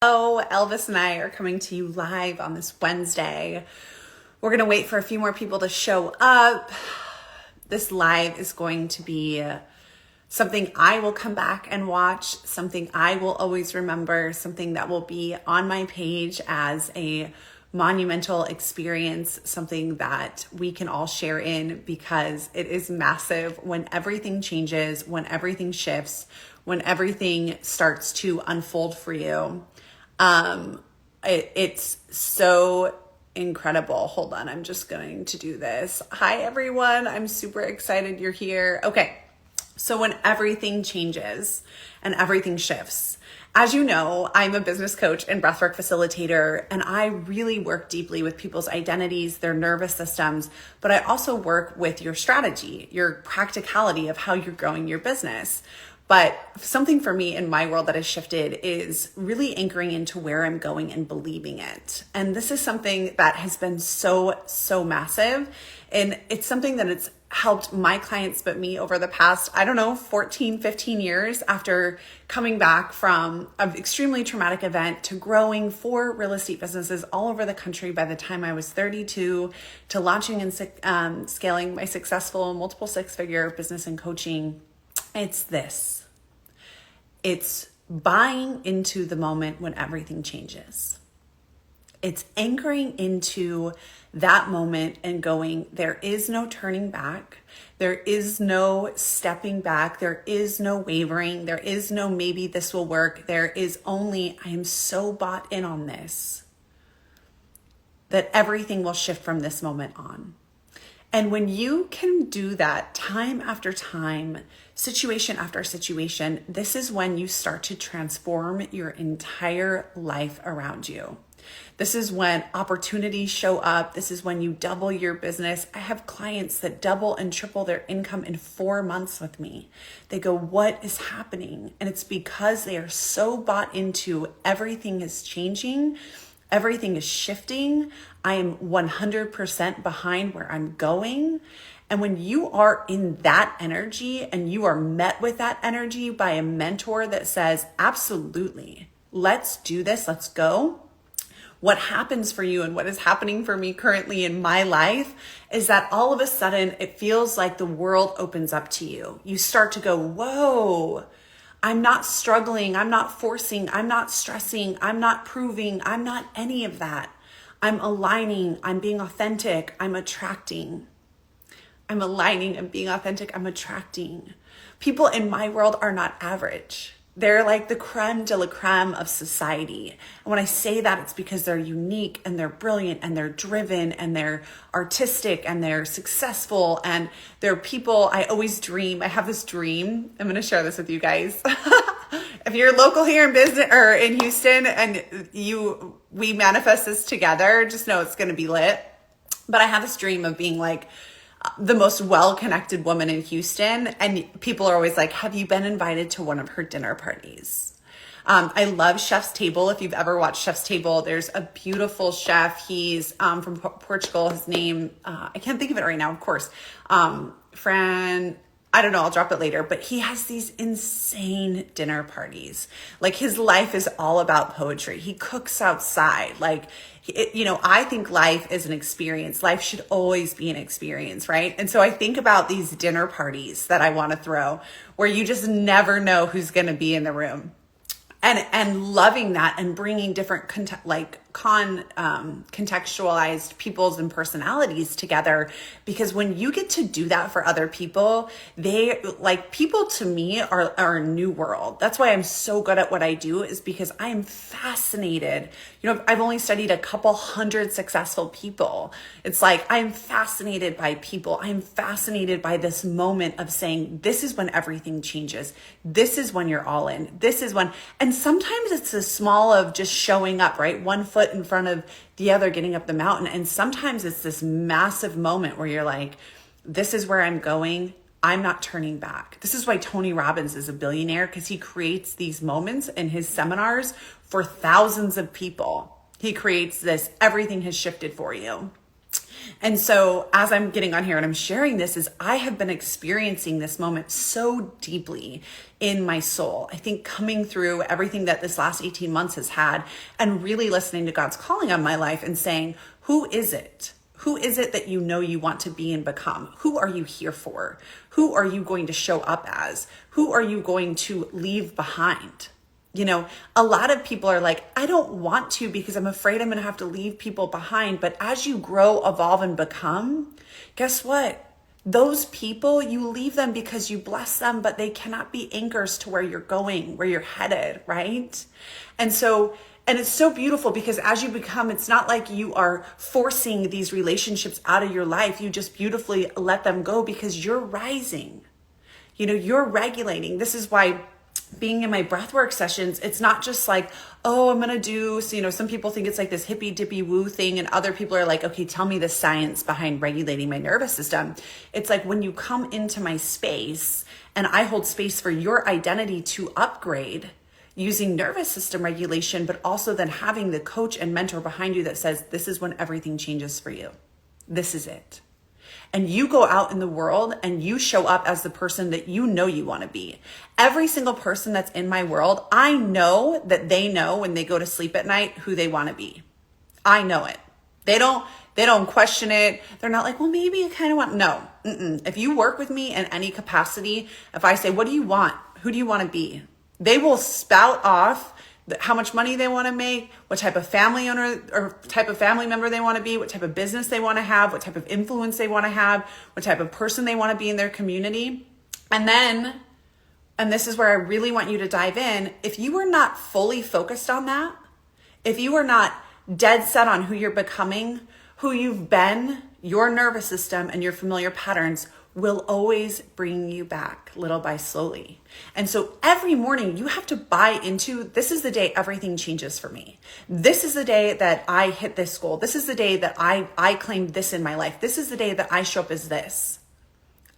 Oh, Elvis and I are coming to you live on this Wednesday. We're going to wait for a few more people to show up. This live is going to be something I will come back and watch, something I will always remember, something that will be on my page as a monumental experience, something that we can all share in because it is massive when everything changes, when everything shifts, when everything starts to unfold for you. It's so incredible. Hold on, I'm just going to do this. Hi, everyone. I'm super excited you're here. Okay, so when everything changes and everything shifts, as you know, I'm a business coach and breathwork facilitator, and I really work deeply with people's identities, their nervous systems, but I also work with your strategy, your practicality of how you're growing your business. But something for me in my world that has shifted is really anchoring into where I'm going and believing it. And this is something that has been so massive. And it's something that it's helped my clients, but me over the past, 14, 15 years after coming back from an extremely traumatic event to growing 4 real estate businesses all over the country by the time I was 32, to launching and scaling my successful multiple 6-figure business and coaching. It's this. It's buying into the moment when everything changes. It's anchoring into that moment and going, there is no turning back. There is no stepping back. There is no wavering. There is no maybe this will work. There is only, I am so bought in on this that everything will shift from this moment on. And when you can do that time after time, situation after situation, this is when you start to transform your entire life around you. This is when opportunities show up. This is when you double your business. I have clients that double and triple their income in 4 months with me. They go, what is happening? And it's because they are so bought into everything is changing. Everything is shifting. I am 100% behind where I'm going. And when you are in that energy and you are met with that energy by a mentor that says, absolutely, let's do this, let's go. What happens for you and what is happening for me currently in my life is that all of a sudden it feels like the world opens up to you. You start to go, whoa. I'm not struggling. I'm not forcing. I'm not stressing. I'm not proving. I'm not any of that. I'm aligning. I'm being authentic. I'm attracting. I'm aligning and being authentic. I'm attracting. People in my world are not average. They're like the creme de la creme of society. And when I say that, it's because they're unique and they're brilliant and they're driven and they're artistic and they're successful and they're people I always dream. I have this dream. I'm going to share this with you guys. If you're local here in business or in Houston and we manifest this together, just know it's going to be lit. But I have this dream of being like the most well-connected woman in Houston. And people are always like, have you been invited to one of her dinner parties? I love Chef's Table. If you've ever watched Chef's Table, there's a beautiful chef. He's from Portugal. His name, I can't think of it right now, of course. Fran, I don't know, I'll drop it later, but he has these insane dinner parties. Like his life is all about poetry. He cooks outside. Like, I think life is an experience. Life should always be an experience, right? And so I think about these dinner parties that I want to throw where you just never know who's going to be in the room. And loving that and bringing different contextualized peoples and personalities together, because when you get to do that for other people, people to me are a new world. That's why I'm so good at what I do, is because I am fascinated. I've only studied a couple hundred successful people. It's like, I'm fascinated by people. I'm fascinated by this moment of saying, this is when everything changes. This is when you're all in. This is when, and sometimes it's as small of just showing up, right? One foot in front of the other, getting up the mountain. And sometimes it's this massive moment where you're like, this is where I'm going. I'm not turning back. This is why Tony Robbins is a billionaire, because he creates these moments in his seminars for thousands of people. He creates this, everything has shifted for you. And so as I'm getting on here and I'm sharing this, is I have been experiencing this moment so deeply in my soul. I think coming through everything that this last 18 months has had and really listening to God's calling on my life and saying, who is it? Who is it that you know you want to be and become? Who are you here for? Who are you going to show up as? Who are you going to leave behind? You know, a lot of people are like, I don't want to because I'm afraid I'm going to have to leave people behind. But as you grow, evolve, and become, guess what? Those people, you leave them because you bless them, but they cannot be anchors to where you're going, where you're headed, right? And it's so beautiful because as you become, it's not like you are forcing these relationships out of your life. You just beautifully let them go because you're rising. You know, you're regulating. This is why being in my breathwork sessions, it's not just like, oh, I'm going to do, so, you know, some people think it's like this hippy dippy woo thing. And other people are like, okay, tell me the science behind regulating my nervous system. It's like when you come into my space and I hold space for your identity to upgrade using nervous system regulation, but also then having the coach and mentor behind you that says, this is when everything changes for you. This is it. And you go out in the world and you show up as the person that you know you want to be. Every single person that's in my world, I know that they know when they go to sleep at night who they want to be. I know it. They don't question it. They're not like, well, maybe I kind of want, no. If you work with me in any capacity, if I say, what do you want? Who do you want to be? They will spout off how much money they want to make, what type of family owner or type of family member they want to be, what type of business they want to have, what type of influence they want to have, what type of person they want to be in their community. And this is where I really want you to dive in. If you are not fully focused on that, if you are not dead set on who you're becoming, who you've been, your nervous system and your familiar patterns will always bring you back little by slowly. And so every morning you have to buy into, this is the day everything changes for me. This is the day that I hit this goal. This is the day that I claim this in my life. This is the day that I show up as this.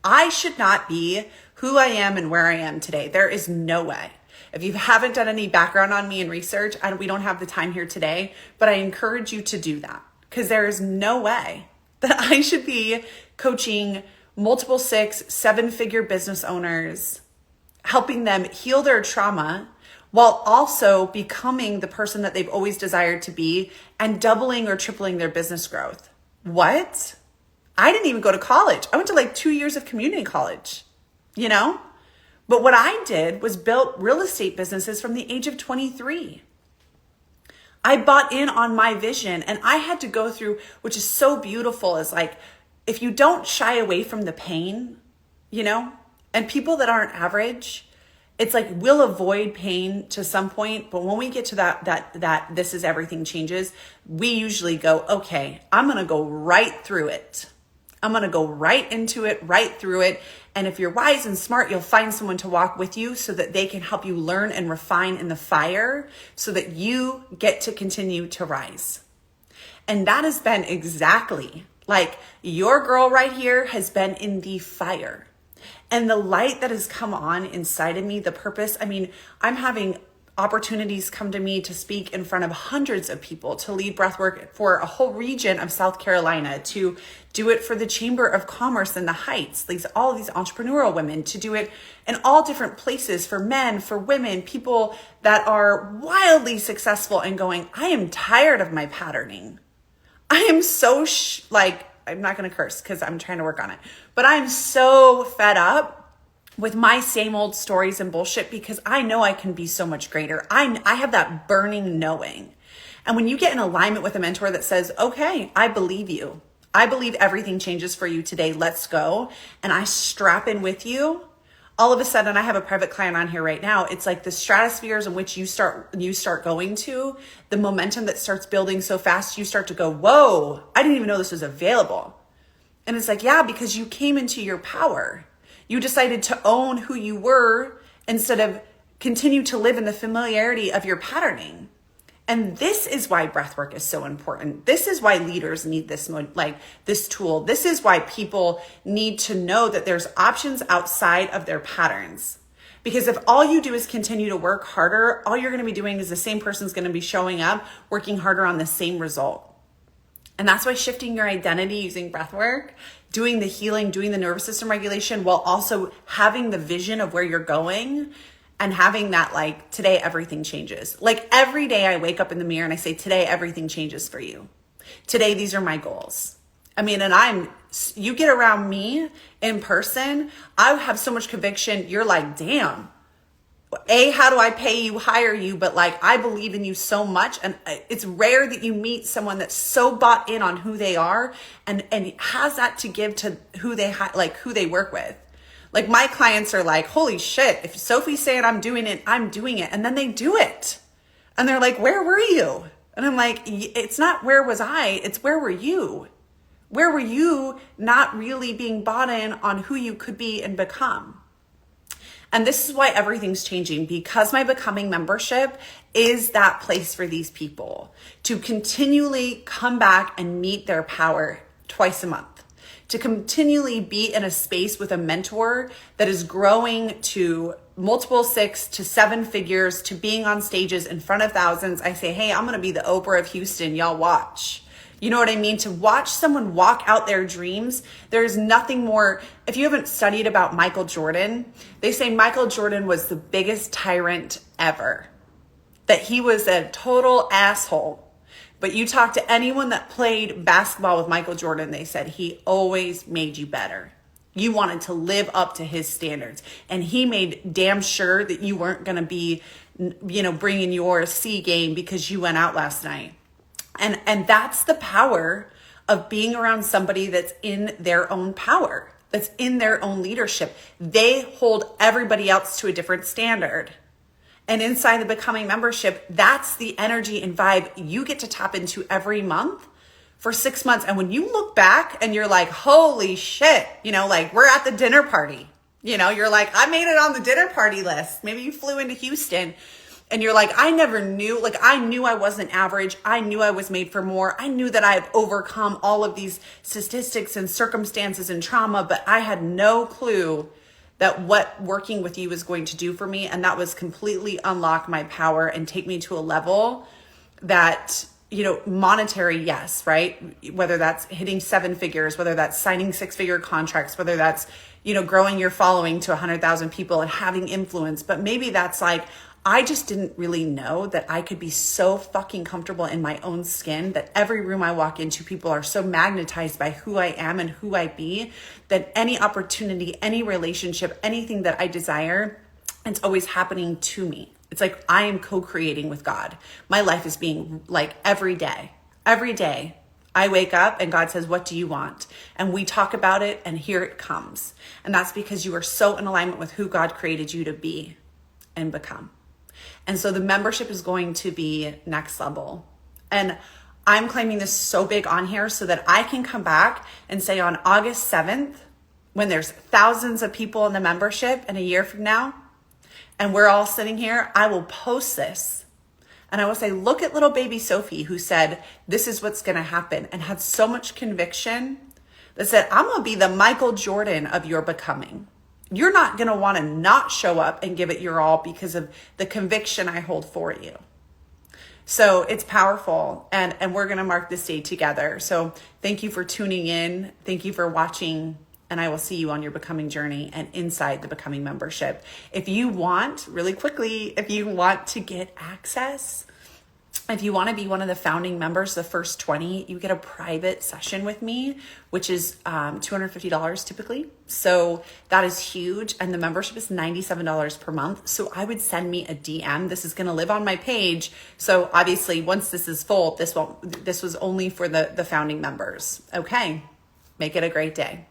I should not be who I am and where I am today. There is no way. If you haven't done any background on me and research, we don't have the time here today, but I encourage you to do that because there is no way that I should be coaching multiple 6, 7-figure business owners, helping them heal their trauma while also becoming the person that they've always desired to be and doubling or tripling their business growth. What? I didn't even go to college. I went to like 2 years of community college, you know? But what I did was built real estate businesses from the age of 23. I bought in on my vision and I had to go through, which is so beautiful, is like, if you don't shy away from the pain, you know, and people that aren't average, it's like we'll avoid pain to some point. But when we get to that this is everything changes, we usually go, okay, I'm going to go right through it. I'm going to go right into it, right through it. And if you're wise and smart, you'll find someone to walk with you so that they can help you learn and refine in the fire so that you get to continue to rise. And that has been exactly like your girl right here has been in the fire. And the light that has come on inside of me, the purpose, I mean, I'm having opportunities come to me to speak in front of hundreds of people, to lead breathwork for a whole region of South Carolina, to do it for the Chamber of Commerce in the Heights, all of these entrepreneurial women, to do it in all different places for men, for women, people that are wildly successful and going, I am tired of my patterning. I am so I'm not going to curse because I'm trying to work on it, but I'm so fed up with my same old stories and bullshit because I know I can be so much greater. I have that burning knowing. And when you get in alignment with a mentor that says, okay, I believe you. I believe everything changes for you today. Let's go. And I strap in with you. All of a sudden, I have a private client on here right now. It's like the stratospheres in which you start going to, the momentum that starts building so fast, you start to go, whoa, I didn't even know this was available. And it's like, yeah, because you came into your power. You decided to own who you were instead of continue to live in the familiarity of your patterning. And this is why breathwork is so important. This is why leaders need this tool. This is why people need to know that there's options outside of their patterns. Because if all you do is continue to work harder, all you're going to be doing is the same person's going to be showing up, working harder on the same result. And that's why shifting your identity using breath work, doing the healing, doing the nervous system regulation, while also having the vision of where you're going and having that, like, today everything changes. Like every day I wake up in the mirror and I say, today everything changes for you. Today, these are my goals. I mean, and you get around me in person, I have so much conviction. You're like, damn. How do I pay you, hire you? But like, I believe in you so much. And it's rare that you meet someone that's so bought in on who they are and has that to give to who they work with. Like my clients are like, holy shit, if Sophie's saying I'm doing it, I'm doing it. And then they do it. And they're like, where were you? And I'm like, it's not where was I, it's where were you? Where were you not really being bought in on who you could be and become? And this is why everything's changing, because my Becoming membership is that place for these people to continually come back and meet their power twice a month, to continually be in a space with a mentor that is growing to multiple 6 to 7 figures, to being on stages in front of thousands. I say, hey, I'm going to be the Oprah of Houston. Y'all watch. You know what I mean? To watch someone walk out their dreams, there's nothing more. If you haven't studied about Michael Jordan, they say Michael Jordan was the biggest tyrant ever, that he was a total asshole. But you talk to anyone that played basketball with Michael Jordan, they said he always made you better. You wanted to live up to his standards. And he made damn sure that you weren't going to be, bringing your C game because you went out last night. And that's the power of being around somebody that's in their own power, that's in their own leadership. They hold everybody else to a different standard. And inside the Becoming membership, that's the energy and vibe you get to tap into every month for 6 months. And when you look back and you're like, holy shit, like we're at the dinner party, you're like, I made it on the dinner party list. Maybe you flew into Houston. And you're like, I never knew, I knew I wasn't average. I knew I was made for more. I knew that I've overcome all of these statistics and circumstances and trauma, but I had no clue that what working with you was going to do for me. And that was completely unlock my power and take me to a level that, monetary, yes, right? Whether that's hitting 7 figures, whether that's signing 6-figure contracts, whether that's, growing your following to 100,000 people and having influence. But maybe that's like, I just didn't really know that I could be so fucking comfortable in my own skin that every room I walk into, people are so magnetized by who I am and who I be, that any opportunity, any relationship, anything that I desire, it's always happening to me. It's like I am co-creating with God. My life is being like every day I wake up and God says, what do you want? And we talk about it and here it comes. And that's because you are so in alignment with who God created you to be and become. And so the membership is going to be next level. And I'm claiming this so big on here so that I can come back and say on August 7th, when there's thousands of people in the membership and a year from now, and we're all sitting here, I will post this. And I will say, look at little baby Sophie who said, this is what's going to happen, and had so much conviction that said, I'm going to be the Michael Jordan of your becoming. You're not going to want to not show up and give it your all because of the conviction I hold for you. So it's powerful, and we're going to mark this day together. So thank you for tuning in. Thank you for watching, and I will see you on your becoming journey and inside the Becoming membership. If you want, really quickly, if you want to get access, if you want to be one of the founding members, the first 20, you get a private session with me, which is $250 typically. So that is huge. And the membership is $97 per month. So I would send me a DM. This is going to live on my page. So obviously once this is full, this was only for the founding members. Okay. Make it a great day.